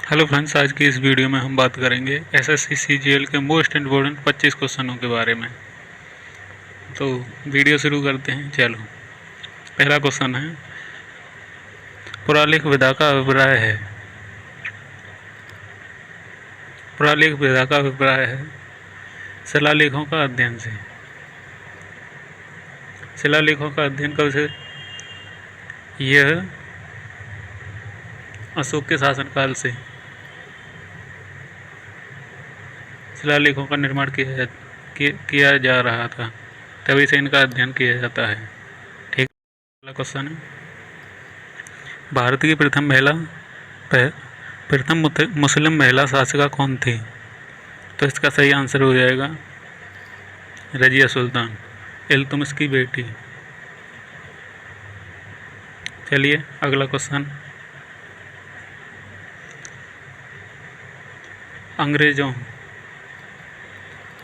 Hello friends, आज की इस वीडियो में हम बात करेंगे एसएससी सीजीएल के मोस्ट इम्पोर्टेंट 25 क्वेश्चनों के बारे में। तो वीडियो शुरू करते हैं। चलो, पहला क्वेश्चन है, पुरालेख विधा का अभिप्राय है। पुरालेख विधा का अभिप्राय है शिलालेखों का अध्ययन से। शिलालेखों का अध्ययन कब से? यह अशोक के शासनकाल से शिलालेखों का निर्माण किया जा रहा था, तभी से इनका अध्ययन किया जाता है। ठीक। अगला क्वेश्चन है, भारत की प्रथम मुस्लिम महिला शासिका कौन थी? तो इसका सही आंसर हो जाएगा रजिया सुल्तान, इल्तुतमिश की बेटी। चलिए अगला क्वेश्चन,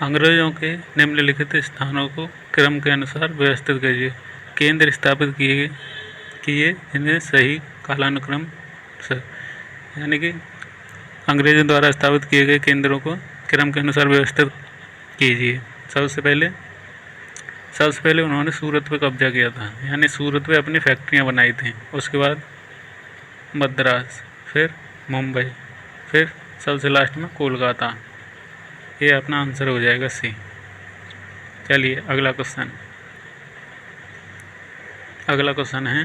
अंग्रेजों के निम्नलिखित स्थानों को क्रम के अनुसार व्यवस्थित कीजिए। केंद्र स्थापित किए जिन्हें सही कालानुक्रम से, यानी कि अंग्रेजों द्वारा स्थापित किए गए केंद्रों को क्रम के अनुसार व्यवस्थित कीजिए। सबसे पहले उन्होंने सूरत पे कब्जा किया था, यानी सूरत पे अपनी फैक्ट्रियाँ बनाई थी। उसके बाद मद्रास, फिर मुंबई, फिर सबसे लास्ट में कोलकाता। ये अपना आंसर हो जाएगा सी। चलिए अगला क्वेश्चन है,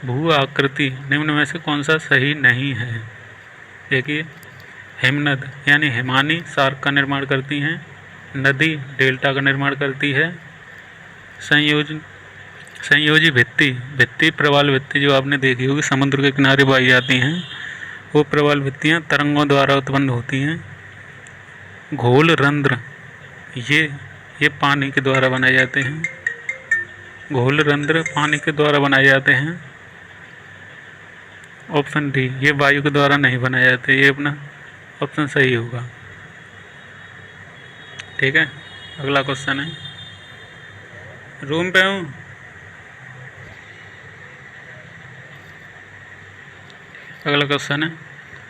भू आकृति निम्न में से कौन सा सही नहीं है? देखिए, हिमनद यानी हिमानी सार्क का निर्माण करती हैं, नदी डेल्टा का निर्माण करती है, संयोजी भित्ति प्रवाल भित्ति जो आपने देखी होगी समुद्र के किनारे पाई जाती हैं, वो प्रवाल भित्तियाँ तरंगों द्वारा उत्पन्न होती हैं। घोल रंध्र ये पानी के द्वारा बनाए जाते हैं। घोल रंध्र पानी के द्वारा बनाए जाते हैं। ऑप्शन डी, ये वायु के द्वारा नहीं बनाए जाते। ये अपना ऑप्शन सही होगा। ठीक है, अगला क्वेश्चन है, रूम पे हूँ। अगला क्वेश्चन है,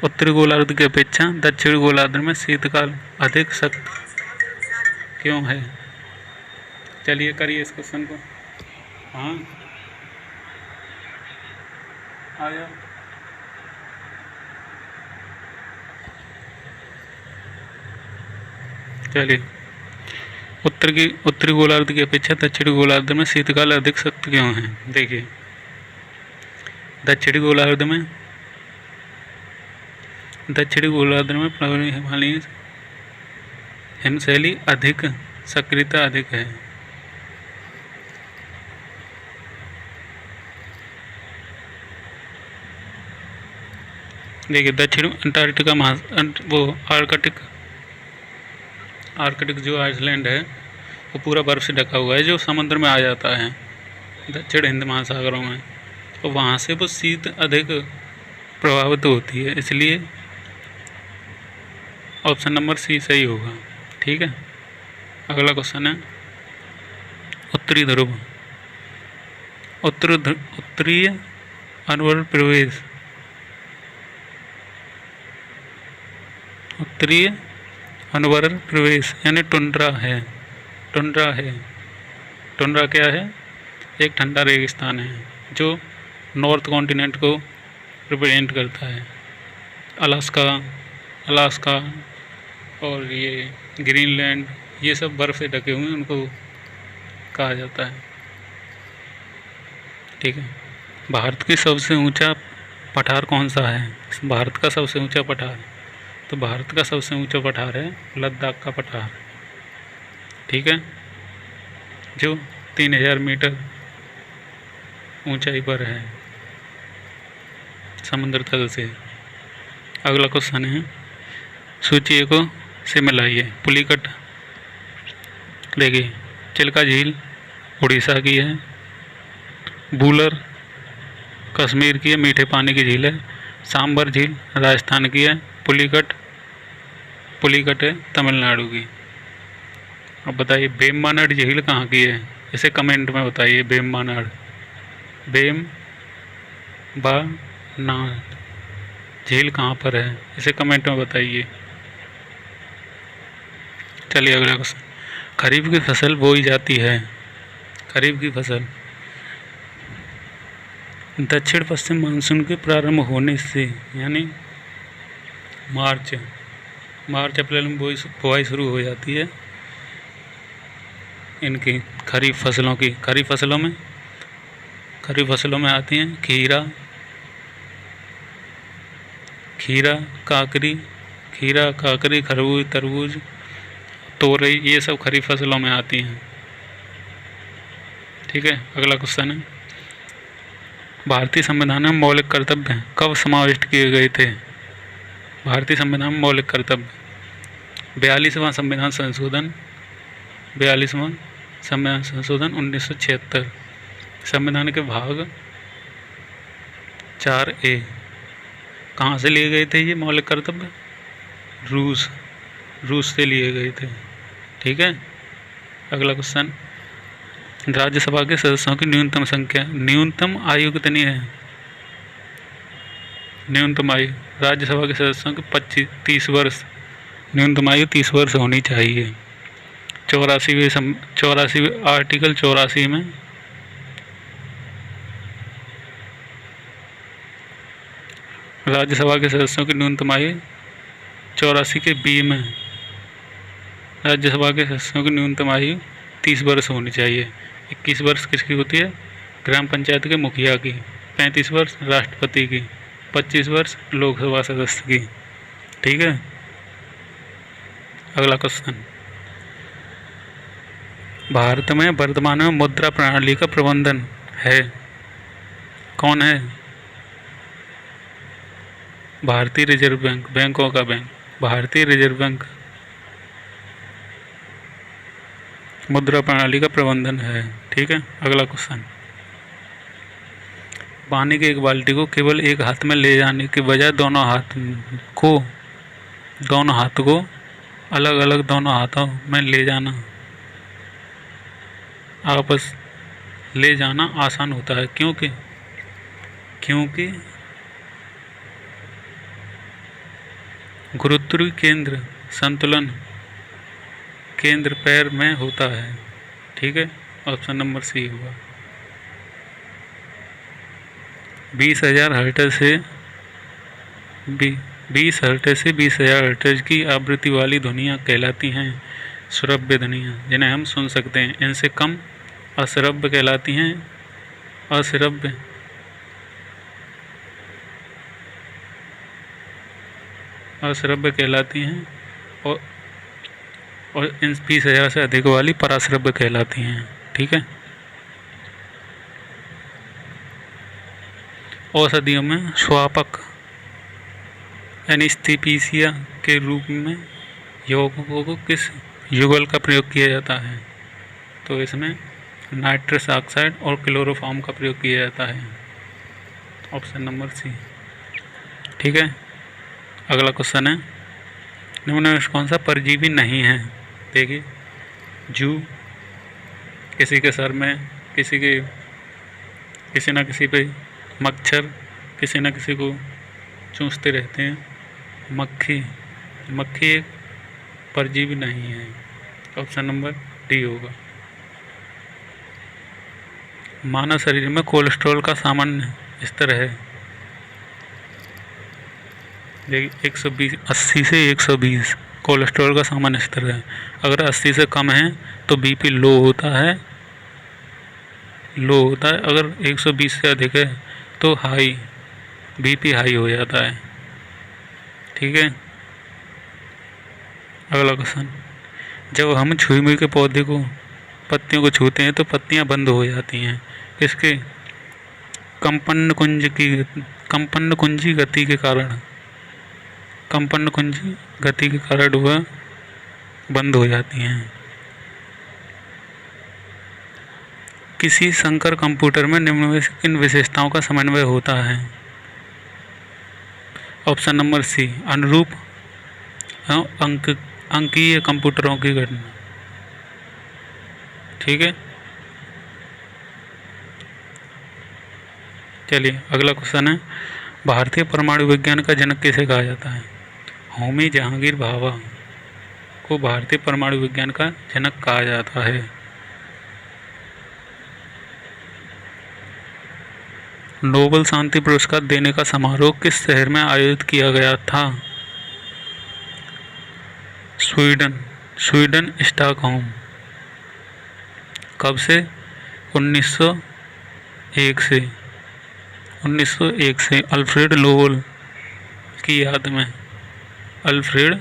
उत्तरी गोलार्ध की अपेक्षा दक्षिणी गोलार्ध में शीतकाल अधिक सख्त क्यों है? चलिए करिए इस क्वेश्चन को। हाँ आ जाओ। चलिए, उत्तरी गोलार्ध की अपेक्षा दक्षिणी गोलार्ध में शीतकाल अधिक सख्त क्यों है? देखिए, दक्षिणी गोलार्ध में प्रवणीय हिमालयी हिमशैली अधिक सक्रियता अधिक है। देखिए, दक्षिण अंटार्कटिका वो आर्कटिक जो आइसलैंड है वो पूरा बर्फ से ढका हुआ है, जो समुद्र में आ जाता है दक्षिण हिंद महासागरों में, तो वहाँ से वो शीत अधिक प्रभावित होती है, इसलिए ऑप्शन नंबर सी सही होगा। ठीक है, अगला क्वेश्चन है, उत्तरी ध्रुव उत्तरीय अनुवर्त प्रवेश उत्तरीय अनुवर्त प्रवेश यानी टुंड्रा है। टुंड्रा क्या है? एक ठंडा रेगिस्तान है जो नॉर्थ कॉन्टिनेंट को रिप्रेजेंट करता है। अलास्का और ये ग्रीनलैंड, ये सब बर्फ़ से ढके हुए उनको कहा जाता है। ठीक है, भारत की सबसे ऊंचा पठार कौन सा है? भारत का सबसे ऊंचा पठार, तो भारत का सबसे ऊंचा पठार है लद्दाख का पठार। ठीक है, जो 3000 मीटर ऊंचाई पर है समुद्र तल से। अगला क्वेश्चन है, सूची को से मिलाइए। पुलिकट, देखिए, चिल्का झील उड़ीसा की है, बूलर कश्मीर की है, मीठे पानी की झील है, सांबर झील राजस्थान की है, पुलिकट है तमिलनाडु की। अब बताइए वेम्बनाड झील कहाँ की है? इसे कमेंट में बताइए। वेम्बनाड झील कहाँ पर है, इसे कमेंट में बताइए। चलिए अगला क्वेश्चन, खरीफ की फसल बोई जाती है। खरीफ की फसल दक्षिण पश्चिम मानसून के प्रारंभ होने से, यानी मार्च अप्रैल में बुआई शुरू हो जाती है इनकी खरीफ फसलों की। खरीफ फसलों में आती हैं खीरा, काकरी, खरबूज, तरबूज, तोरई, ये सब खरीफ फसलों में आती हैं। ठीक है, अगला क्वेश्चन है, भारतीय संविधान में मौलिक कर्तव्य कब समाविष्ट किए गए थे। भारतीय संविधान में मौलिक कर्तव्य 42वां संविधान संशोधन 1976। संविधान के भाग 4A कहाँ से लिए गए थे ये मौलिक कर्तव्य? रूस से लिए गए थे। ठीक है, अगला क्वेश्चन, राज्यसभा के सदस्यों की न्यूनतम आयु कितनी है? न्यूनतम आयु राज्यसभा के सदस्यों की 30 वर्ष, न्यूनतम आयु 30 वर्ष होनी चाहिए। 84 आर्टिकल 84 में राज्यसभा के सदस्यों की न्यूनतम आयु 84 के बी में राज्यसभा के सदस्यों की न्यूनतम आयु 30 वर्ष होनी चाहिए। 21 वर्ष किसकी होती है? ग्राम पंचायत के मुखिया की। 35 वर्ष राष्ट्रपति की। 25 वर्ष लोकसभा सदस्य की। ठीक है, अगला क्वेश्चन, भारत में वर्तमान में मुद्रा प्रणाली का प्रबंधन है कौन है? भारतीय रिजर्व बैंक, बैंकों का बैंक, भारतीय रिजर्व बैंक मुद्रा प्रणाली का प्रबंधन है। ठीक है, अगला क्वेश्चन, पानी की एक बाल्टी को केवल एक हाथ में ले जाने के बजाय दोनों हाथ को अलग अलग दोनों हाथों में ले जाना आसान होता है। क्योंकि गुरुत्वीय केंद्र संतुलन केंद्र पैर में होता है। ठीक है, ऑप्शन नंबर सी होगा। 20,000 हर्ट्ज से 20,000 हर्ट्ज की आवृत्ति वाली ध्वनियाँ कहलाती हैं श्रव्य ध्वनियाँ, जिन्हें हम सुन सकते हैं। इनसे कम अश्रव्य कहलाती हैं अश्रव्य कहलाती हैं और इन 20,000 से अधिक वाली पराश्रव्य कहलाती हैं। ठीक है, औषधियों में स्वापक एनेस्थीसिया के रूप में यौगिकों को किस युगल का प्रयोग किया जाता है? तो इसमें नाइट्रस ऑक्साइड और क्लोरोफॉर्म का प्रयोग किया जाता है। Option number C. ठीक है, अगला क्वेश्चन है, निम्न में कौन सा परजीवी नहीं है? देखिए, जू किसी के सर में, किसी न किसी पे, मच्छर किसी न किसी को चूसते रहते हैं, मक्खी एक परजीवी नहीं है। ऑप्शन नंबर डी होगा। मानव शरीर में कोलेस्ट्रॉल का सामान्य स्तर है, देखिए 80 से 120 कोलेस्ट्रॉल का सामान्य स्तर है। अगर 80 से कम है तो बीपी लो होता है। अगर 120 से अधिक है तो बीपी हाई हो जाता है। ठीक है, अगला क्वेश्चन, जब हम छुई मुई के पौधे को पत्तियों को छूते हैं तो पत्तियां बंद हो जाती हैं। इसके कंपन कुंजी गति के कारण वह बंद हो जाती हैं। किसी संकर कंप्यूटर में निम्न में से किन विशेषताओं का समन्वय होता है? ऑप्शन नंबर सी, अनुरूप अंकीय कंप्यूटरों की गणना। ठीक है, चलिए अगला क्वेश्चन है, भारतीय परमाणु विज्ञान का जनक किसे कहा जाता है? होमी जहांगीर भाभा को भारतीय परमाणु विज्ञान का जनक कहा जाता है। नोबेल शांति पुरस्कार देने का समारोह किस शहर में आयोजित किया गया था? Sweden Stockholm. कब से? 1901 से अल्फ्रेड नोबेल की याद में। अल्फ्रेड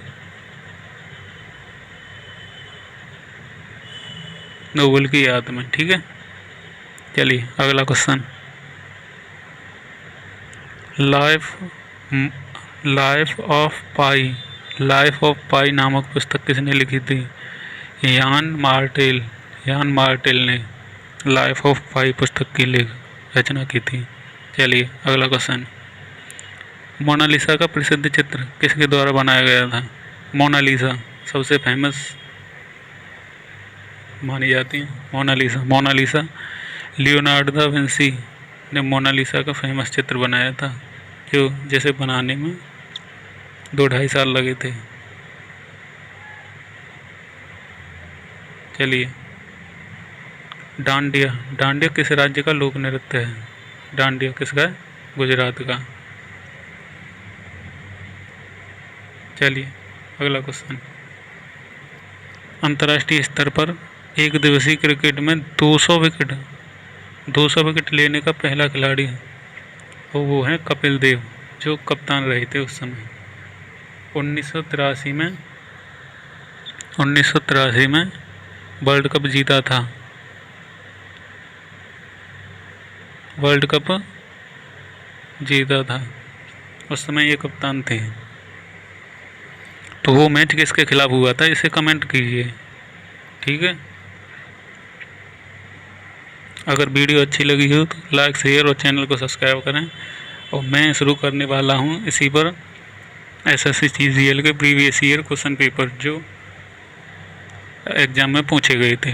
नोबेल की याद में। ठीक है, चलिए अगला क्वेश्चन। लाइफ ऑफ पाई नामक पुस्तक किसने लिखी थी? यान मार्टेल ने लाइफ ऑफ पाई पुस्तक की रचना की थी। चलिए अगला क्वेश्चन। मोनालिसा का प्रसिद्ध चित्र किसके द्वारा बनाया गया था? मोनालिसा सबसे फेमस मानी जाती है मोनालिसा लियोनार्डो दा विंसी ने मोनालिसा का फेमस चित्र बनाया था, जो जैसे बनाने में 2-2.5 साल लगे थे। चलिए, डांडिया किस राज्य का लोक नृत्य है? डांडिया किसका है? गुजरात का। चलिए अगला क्वेश्चन। अंतर्राष्ट्रीय स्तर पर एक दिवसीय क्रिकेट में 200 विकेट लेने का पहला खिलाड़ी है, वो है कपिल देव, जो कप्तान रहे थे उस समय। 1983 में वर्ल्ड कप जीता था। उस समय ये कप्तान थे। तो वो मैच किसके खिलाफ हुआ था, इसे कमेंट कीजिए। ठीक है, अगर वीडियो अच्छी लगी हो तो लाइक शेयर और चैनल को सब्सक्राइब करें। और मैं शुरू करने वाला हूँ इसी पर SSC CGL के प्रीवियस ईयर क्वेश्चन पेपर जो एग्ज़ाम में पूछे गए थे।